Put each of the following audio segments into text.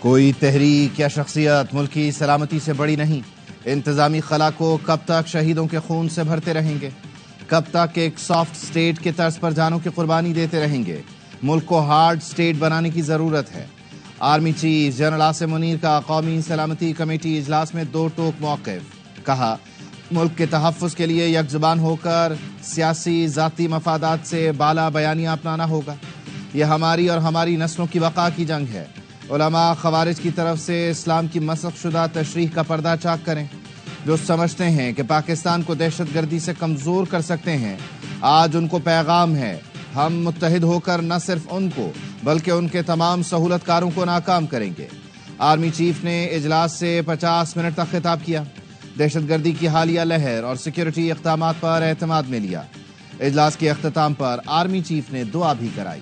کوئی تحریک یا شخصیت ملک کی سلامتی سے بڑی نہیں۔ انتظامی خلا کو کب تک شہیدوں کے خون سے بھرتے رہیں گے؟ کب تک ایک سافٹ سٹیٹ کے طرز پر جانوں کی قربانی دیتے رہیں گے؟ ملک کو ہارڈ سٹیٹ بنانے کی ضرورت ہے۔ Army chief general Asim Munir کا قومی سلامتی کمیٹی اجلاس میں دو ٹوک موقف۔ کہا، ملک کے تحفظ کے لیے یک زبان ہو کر سیاسی ذاتی مفادات سے بالا بیانیاں اپنانا ہوگا۔ یہ ہماری اور ہماری نسلوں کی بقا کی جنگ ہے۔ علماء خوارج کی طرف سے اسلام کی مسخ شدہ تشریح کا پردہ چاک کریں۔ جو سمجھتے ہیں کہ پاکستان کو دہشت گردی سے کمزور کر سکتے ہیں، آج ان کو پیغام ہے، ہم متحد ہو کر نہ صرف ان کو بلکہ ان کے تمام سہولت کاروں کو ناکام کریں گے۔ آرمی چیف نے اجلاس سے 50 منٹ تک خطاب کیا۔ دہشت گردی کی حالیہ لہر اور سیکیورٹی اقدامات پر اعتماد میں لیا۔ اجلاس کے اختتام پر آرمی چیف نے دعا بھی کرائی۔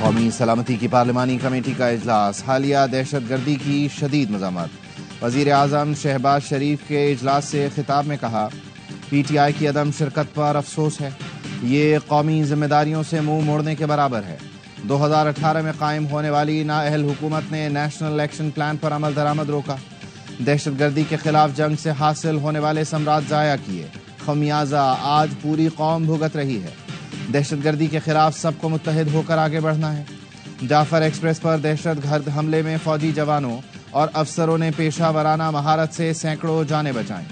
قومی سلامتی کی پارلیمانی کمیٹی کا اجلاس، حالیہ دہشت گردی کی شدید مذمت۔ وزیر اعظم شہباز شریف کے اجلاس سے خطاب میں کہا، پی ٹی آئی کی عدم شرکت پر افسوس ہے۔ یہ قومی ذمہ داریوں سے منہ موڑنے کے برابر ہے۔ 2018 میں قائم ہونے والی نااہل حکومت نے نیشنل ایکشن پلان پر عمل درآمد روکا، دہشت گردی کے خلاف جنگ سے حاصل ہونے والے ثمرات ضائع کیے۔ خمیازہ آج پوری قوم بھگت رہی ہے۔ دہشت گردی کے خلاف سب کو متحد ہو کر آگے بڑھنا ہے۔ جعفر ایکسپریس پر دہشت گرد حملے میں فوجی جوانوں اور افسروں نے پیشہ ورانہ مہارت سے سینکڑوں جانیں بچائیں۔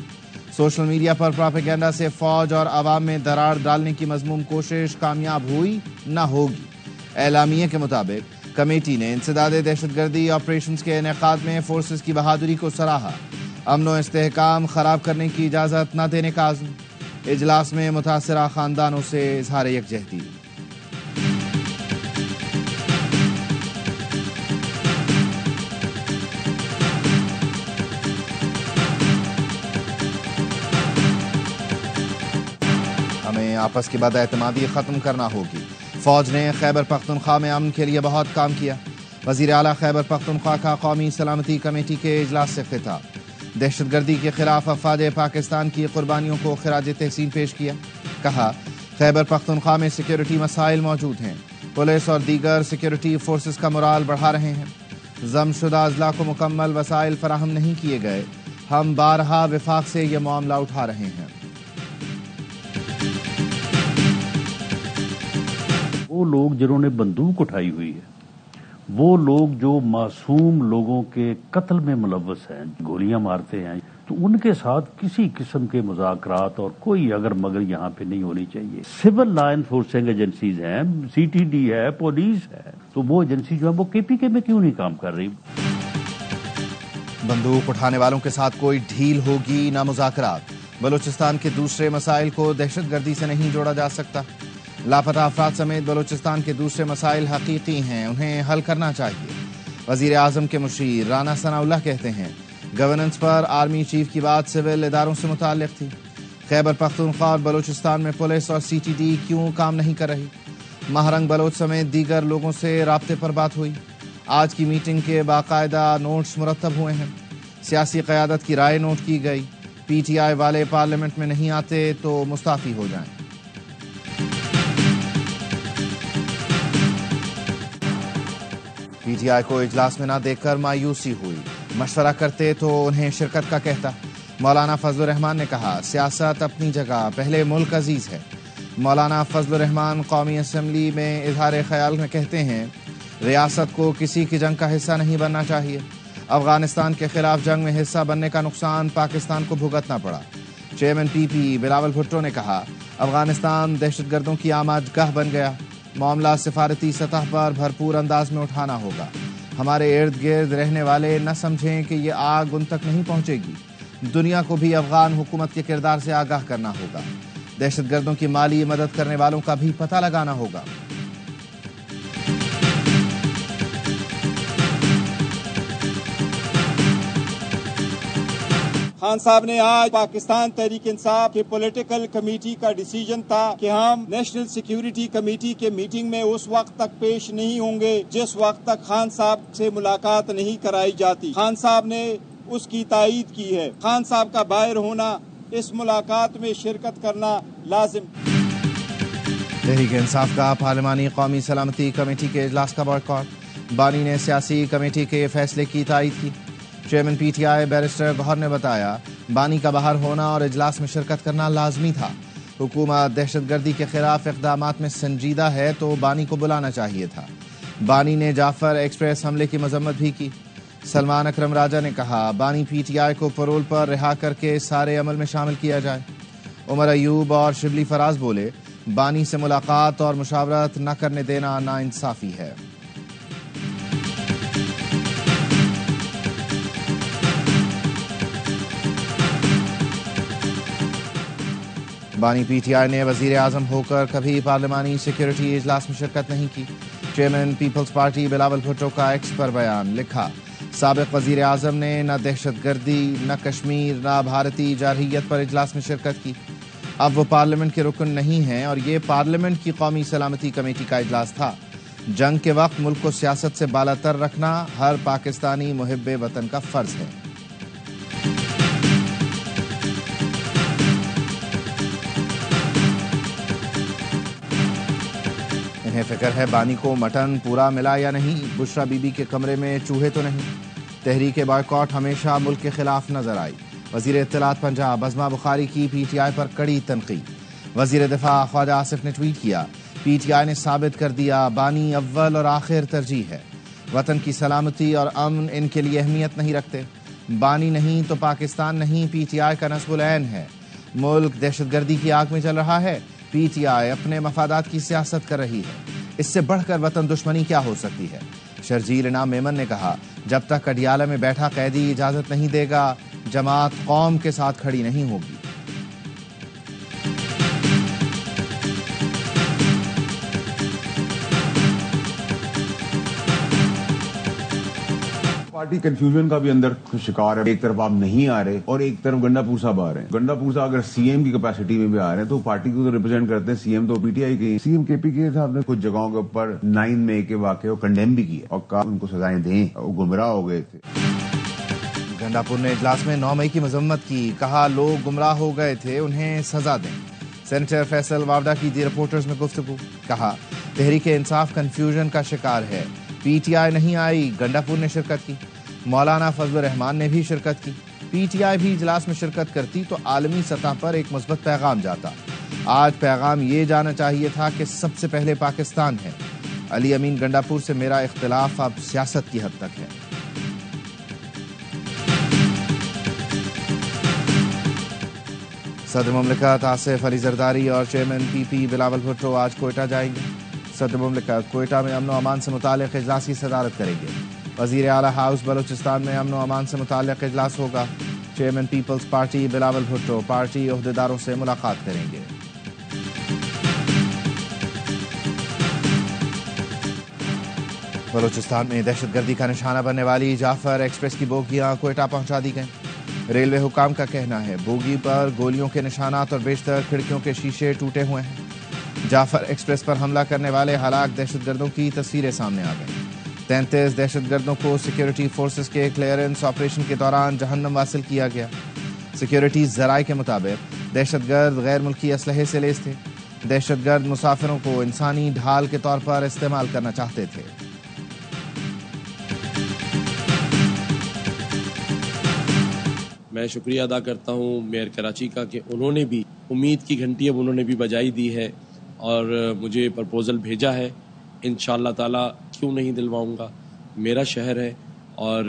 سوشل میڈیا پر پروپیگنڈا سے فوج اور عوام میں دراڑ ڈالنے کی مذموم کوشش کامیاب ہوئی نہ ہوگی۔ اعلامیے کے مطابق کمیٹی نے انسداد دہشت گردی آپریشنز کے انعقاد میں فورسز کی بہادری کو سراہا۔ امن و استحکام خراب کرنے کی اجازت نہ دینے کا عزم۔ اجلاس میں متاثرہ خاندانوں سے اظہار یکجہتی۔ ہمیں آپس کی بد اعتمادی ختم کرنا ہوگی۔ فوج نے خیبر پختونخوا میں امن کے لیے بہت کام کیا۔ وزیر اعلیٰ خیبر پختونخوا کا قومی سلامتی کمیٹی کے اجلاس سے خطاب۔ دہشت گردی کے خلاف افواج پاکستان کی قربانیوں کو خراج تحسین پیش کیا۔ کہا، خیبر پختونخوا میں سیکیورٹی مسائل موجود ہیں۔ پولیس اور دیگر سیکیورٹی فورسز کا مورال بڑھا رہے ہیں۔ ضم شدہ اضلاع کو مکمل وسائل فراہم نہیں کیے گئے۔ ہم بارہا وفاق سے یہ معاملہ اٹھا رہے ہیں۔ وہ لوگ جنہوں نے بندوق اٹھائی ہوئی ہے، وہ لوگ جو معصوم لوگوں کے قتل میں ملوث ہیں، گولیاں مارتے ہیں، تو ان کے ساتھ کسی قسم کے مذاکرات اور کوئی اگر مگر یہاں پہ نہیں ہونی چاہیے۔ سول لا انفورسنگ ایجنسیز ہیں، سی ٹی ڈی ہے، پولیس ہے، تو وہ ایجنسی جو ہے وہ کے پی کے میں کیوں نہیں کام کر رہی؟ بندوق اٹھانے والوں کے ساتھ کوئی ڈھیل ہوگی نہ مذاکرات۔ بلوچستان کے دوسرے مسائل کو دہشت گردی سے نہیں جوڑا جا سکتا۔ لاپتہ افراد سمیت بلوچستان کے دوسرے مسائل حقیقی ہیں، انہیں حل کرنا چاہیے۔ وزیر اعظم کے مشیر رانا ثناء اللہ کہتے ہیں، گورننس پر آرمی چیف کی بات سول اداروں سے متعلق تھی۔ خیبر پختونخوا اور بلوچستان میں پولیس اور سی ٹی ڈی کیوں کام نہیں کر رہی؟ مہرنگ بلوچ سمیت دیگر لوگوں سے رابطے پر بات ہوئی۔ آج کی میٹنگ کے باقاعدہ نوٹس مرتب ہوئے ہیں۔ سیاسی قیادت کی رائے نوٹ کی گئی۔ پی ٹی آئی والے پارلیمنٹ میں نہیں آتے تو مستعفی ہو جائیں۔ پی ٹی آئی کو اجلاس میں نہ دیکھ کر مایوسی ہوئی، مشورہ کرتے تو انہیں شرکت کا کہتا۔ مولانا فضل الرحمان نے کہا، سیاست اپنی جگہ، پہلے ملک عزیز ہے۔ مولانا فضل الرحمان قومی اسمبلی میں اظہار خیال میں کہتے ہیں، ریاست کو کسی کی جنگ کا حصہ نہیں بننا چاہیے۔ افغانستان کے خلاف جنگ میں حصہ بننے کا نقصان پاکستان کو بھگتنا پڑا۔ چیئرمین پی پی بلاول بھٹو نے کہا، افغانستان دہشت گردوں کی آماج گاہ بن گیا۔ معاملہ سفارتی سطح پر بھرپور انداز میں اٹھانا ہوگا۔ ہمارے ارد گرد رہنے والے نہ سمجھیں کہ یہ آگ ان تک نہیں پہنچے گی۔ دنیا کو بھی افغان حکومت کے کردار سے آگاہ کرنا ہوگا۔ دہشت گردوں کی مالی مدد کرنے والوں کا بھی پتہ لگانا ہوگا۔ خان صاحب نے آج پاکستان تحریک انصاف کے پولیٹیکل کمیٹی کا ڈیسیجن تھا کہ ہم نیشنل سیکیورٹی کمیٹی کے میٹنگ میں اس وقت تک پیش نہیں ہوں گے جس وقت تک خان صاحب سے ملاقات نہیں کرائی جاتی۔ خان صاحب نے اس کی تائید کی ہے۔ خان صاحب کا باہر ہونا، اس ملاقات میں شرکت کرنا لازم۔ تحریک انصاف کا پارلیمانی قومی سلامتی کمیٹی کے اجلاس کا بائیکاٹ، بانی نے سیاسی کمیٹی کے فیصلے کی تائید کی۔ چیئرمین پی ٹی آئی بیرسٹر گوہر نے بتایا بانی کا باہر ہونا اور اجلاس میں شرکت کرنا لازمی تھا۔ حکومت دہشت گردی کے خلاف اقدامات میں سنجیدہ ہے تو بانی کو بلانا چاہیے تھا۔ بانی نے جعفر ایکسپریس حملے کی مذمت بھی کی۔ سلمان اکرم راجہ نے کہا بانی پی ٹی آئی کو پرول پر رہا کر کے سارے عمل میں شامل کیا جائے۔ عمر ایوب اور شبلی فراز بولے بانی سے ملاقات اور مشاورت نہ کرنے دینا ناانصافی ہے۔ بانی پی ٹی آئی نے وزیر اعظم ہو کر کبھی پارلیمانی سیکیورٹی اجلاس میں شرکت نہیں کی۔ چیئرمین پیپلز پارٹی بلاول بھٹو کا ایکس پر بیان، لکھا سابق وزیر اعظم نے نہ دہشت گردی، نہ کشمیر، نہ بھارتی جارحیت پر اجلاس میں شرکت کی۔ اب وہ پارلیمنٹ کے رکن نہیں ہیں اور یہ پارلیمنٹ کی قومی سلامتی کمیٹی کا اجلاس تھا۔ جنگ کے وقت ملک کو سیاست سے بالاتر رکھنا ہر پاکستانی محب وطن کا فرض ہے۔ انہیں فکر ہے بانی کو مٹن پورا ملا یا نہیں، بشرا بی بی کے کمرے میں چوہے تو نہیں۔ تحریک بائیکاٹ ہمیشہ ملک کے خلاف نظر آئی۔ وزیر اطلاعات پنجاب بزمہ بخاری کی پی ٹی آئی پر کڑی تنقید۔ وزیر دفاع خواجہ آصف نے ٹویٹ کیا پی ٹی آئی نے ثابت کر دیا بانی اول اور آخر ترجیح ہے، وطن کی سلامتی اور امن ان کے لیے اہمیت نہیں رکھتے۔ بانی نہیں تو پاکستان نہیں پی ٹی آئی کا نصب العین ہے۔ ملک دہشت گردی کی آگ میں چل رہا ہے، پی ٹی آئی اپنے مفادات کی سیاست کر رہی ہے، اس سے بڑھ کر وطن دشمنی کیا ہو سکتی ہے؟ شرجیل انعام میمن نے کہا جب تک اڈیالہ میں بیٹھا قیدی اجازت نہیں دے گا جماعت قوم کے ساتھ کھڑی نہیں ہوگی۔ پارٹی کنفیوژن کا بھی اندر شکار ہے۔ ایک طرف آپ نہیں آ رہے اور ایک طرف گنڈا پور صاحب آ رہے ہیں۔ گنڈا پور صاحب اگر سی ایم کی کیپیسٹی میں بھی آ رہے ہیں تو پارٹی کو تو ریپرزینٹ کرتے ہیں، سی ایم تو پی ٹی آئی کی۔ سی ایم کے پی کے صاحب نے کچھ جگہوں کے اوپر 9 مئی کے واقعے کو کنڈیم بھی کیا اور کہا ان کو سزائیں دیں، وہ گمراہ ہو گئے تھے۔ گنڈا پور نے اجلاس میں 9 مئی کی مذمت کی، کہا لوگ گمراہ ہو گئے تھے، انہیں سزا دیں۔ سینیٹر فیصل واوڈا کی دی رپورٹرز میں گفتگو، کہا تحریک انصاف کنفیوژن کا شکار ہے، پی ٹی آئی نہیں آئی، گنڈا پور نے شرکت کی۔ مولانا فضل الرحمان نے بھی شرکت کی۔ پی ٹی آئی بھی اجلاس میں شرکت کرتی تو عالمی سطح پر ایک مثبت پیغام جاتا۔ آج پیغام یہ جانا چاہیے تھا کہ سب سے پہلے پاکستان ہے۔ علی امین گنڈا پور سے میرا اختلاف اب سیاست کی حد تک ہے۔ صدر مملکت آصف علی زرداری اور چیئرمین پی پی بلاول بھٹو آج کوئٹہ جائیں گے۔ صدر مملکت کوئٹہ میں امن و امان سے متعلق اجلاس کی صدارت کریں گے۔ وزیر اعلیٰ ہاؤس بلوچستان میں امن و امان سے متعلق اجلاس ہوگا۔ چیئرمین پیپلز پارٹی بلاول بھٹو پارٹی عہدیداروں سے ملاقات کریں گے۔ بلوچستان میں دہشت گردی کا نشانہ بننے والی جعفر ایکسپریس کی بوگیاں کوئٹہ پہنچا دی گئیں۔ ریلوے حکام کا کہنا ہے بوگی پر گولیوں کے نشانات اور بیشتر کھڑکیوں کے شیشے ٹوٹے ہوئے ہیں۔ جعفر ایکسپریس پر حملہ کرنے والے ہلاک دہشت گردوں کی تصویریں سامنے آ گئیں۔ 33 دہشت گردوں کو سیکیورٹی فورسز کے کلیئرنس آپریشن کے دوران جہنم واصل کیا گیا۔ سیکیورٹی ذرائع کے مطابق دہشت گرد غیر ملکی اسلحے سے لیس تھے۔ دہشت گرد مسافروں کو انسانی ڈھال کے طور پر استعمال کرنا چاہتے تھے۔ میں شکریہ ادا کرتا ہوں میئر کراچی کا کہ انہوں نے بھی امید کی گھنٹی اب انہوں نے بھی بجائی دی ہے اور مجھے پرپوزل بھیجا ہے۔ انشاءاللہ تعالی کیوں نہیں دلواؤں گا، میرا شہر ہے اور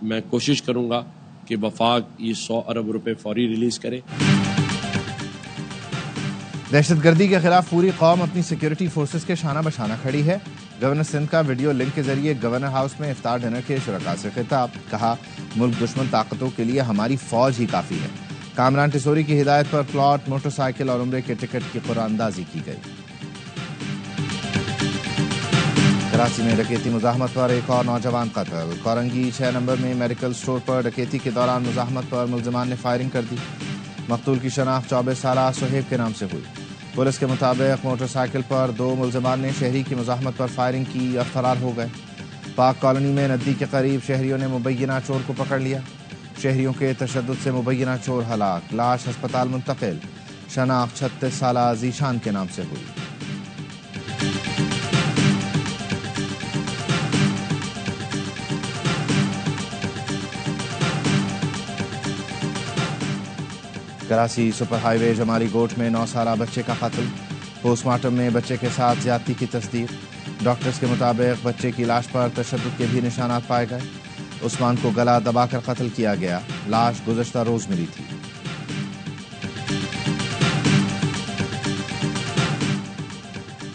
میں کوشش کروں گا کہ وفاق یہ 100 ارب روپے فوری ریلیز کرے۔ دہشت گردی کے خلاف پوری قوم اپنی سیکیورٹی فورسز کے شانہ بشانہ کھڑی ہے۔ گورنر سندھ کا ویڈیو لنک کے ذریعے گورنر ہاؤس میں افطار ڈنر کے شرکاء سے خطاب، کہا ملک دشمن طاقتوں کے لیے ہماری فوج ہی کافی ہے۔ کامران ٹسوری کی ہدایت پر پلاٹ، موٹر سائیکل اور عمرے کے ٹکٹ کی قرعہ اندازی کی گئی۔ کراچی میں ڈکیتی مزاحمت پر ایک اور نوجوان قتل۔ کورنگی 6 نمبر میں میڈیکل سٹور پر ڈکیتی کے دوران مزاحمت پر ملزمان نے فائرنگ کر دی۔ مقتول کی شناخت 24 سالہ سہیب کے نام سے ہوئی۔ پولیس کے مطابق موٹر سائیکل پر 2 ملزمان نے شہری کی مزاحمت پر فائرنگ کی اور فرار ہو گئے۔ پاک کالونی میں ندی کے قریب شہریوں نے مبینہ چور کو پکڑ لیا۔ شہریوں کے تشدد سے مبینہ چور ہلاک، لاش ہسپتال منتقل۔ شناخت 36 سالہ ذیشان کے نام سے ہوئی۔ کراچی سپر ہائی وے جمالی گوٹ میں 9 سالہ بچے کا قتل، پوسٹ مارٹم میں بچے کے ساتھ زیادتی کی تصدیق، ڈاکٹرز کے مطابق بچے کی لاش پر تشدد کے بھی نشانات پائے گئے، عثمان کو گلا دبا کر قتل کیا گیا، لاش گزشتہ روز ملی تھی۔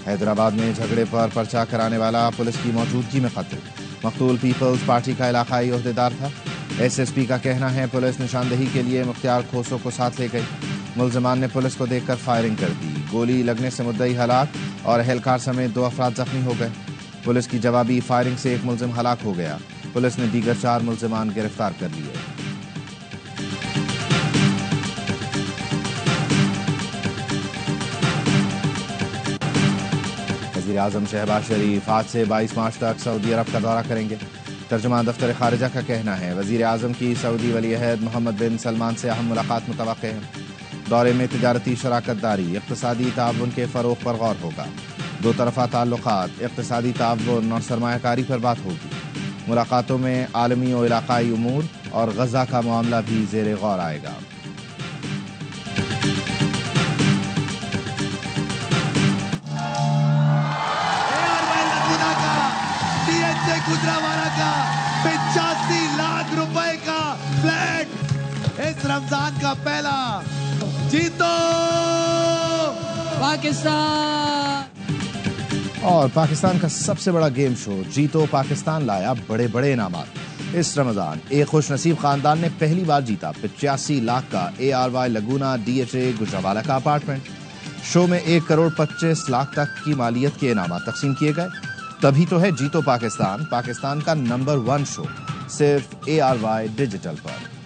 حیدرآباد میں جھگڑے پر پرچہ کرانے والا پولیس کی موجودگی میں قتل، مقتول پیپلز پارٹی کا علاقائی عہدیدار تھا۔ ایس ایس پی کا کہنا ہے پولیس نشاندہی کے لیے مختار کھوسو کو ساتھ لے گئی، ملزمان نے پولیس کو دیکھ کر فائرنگ کر دی، گولی لگنے سے مدعی ہلاک اور اہلکار سمیت 2 افراد زخمی ہو گئے۔ پولیس کی جوابی فائرنگ سے ایک ملزم ہلاک ہو گیا، پولیس نے دیگر 4 ملزمان گرفتار کر لیے۔ وزیر اعظم شہباز شریف آج سے 22 مارچ تک سعودی عرب کا دورہ کریں گے۔ ترجمان دفتر خارجہ کا کہنا ہے وزیر اعظم کی سعودی ولی عہد محمد بن سلمان سے اہم ملاقات متوقع ہے۔ دورے میں تجارتی شراکت داری، اقتصادی تعاون کے فروغ پر غور ہوگا، 2 طرفہ تعلقات، اقتصادی تعاون اور سرمایہ کاری پر بات ہوگی۔ ملاقاتوں میں عالمی و علاقائی امور اور غزہ کا معاملہ بھی زیر غور آئے گا۔ گجرانوالہ کا 85 لاکھ روپے کا فلیٹ، اس رمضان کا پہلا جیتو پاکستان۔ اور پاکستان کا سب سے بڑا گیم شو جیتو پاکستان لایا بڑے بڑے انعامات۔ اس رمضان ایک خوش نصیب خاندان نے پہلی بار جیتا 85 لاکھ کا ARY لگونا DHA گجرانوالہ کا اپارٹمنٹ۔ شو میں 1 کروڑ 25 لاکھ تک کی مالیت کے انعامات تقسیم کیے گئے۔ تبھی تو ہے جیتو پاکستان، پاکستان کا نمبر 1 شو، صرف ARY ڈیجیٹل پر۔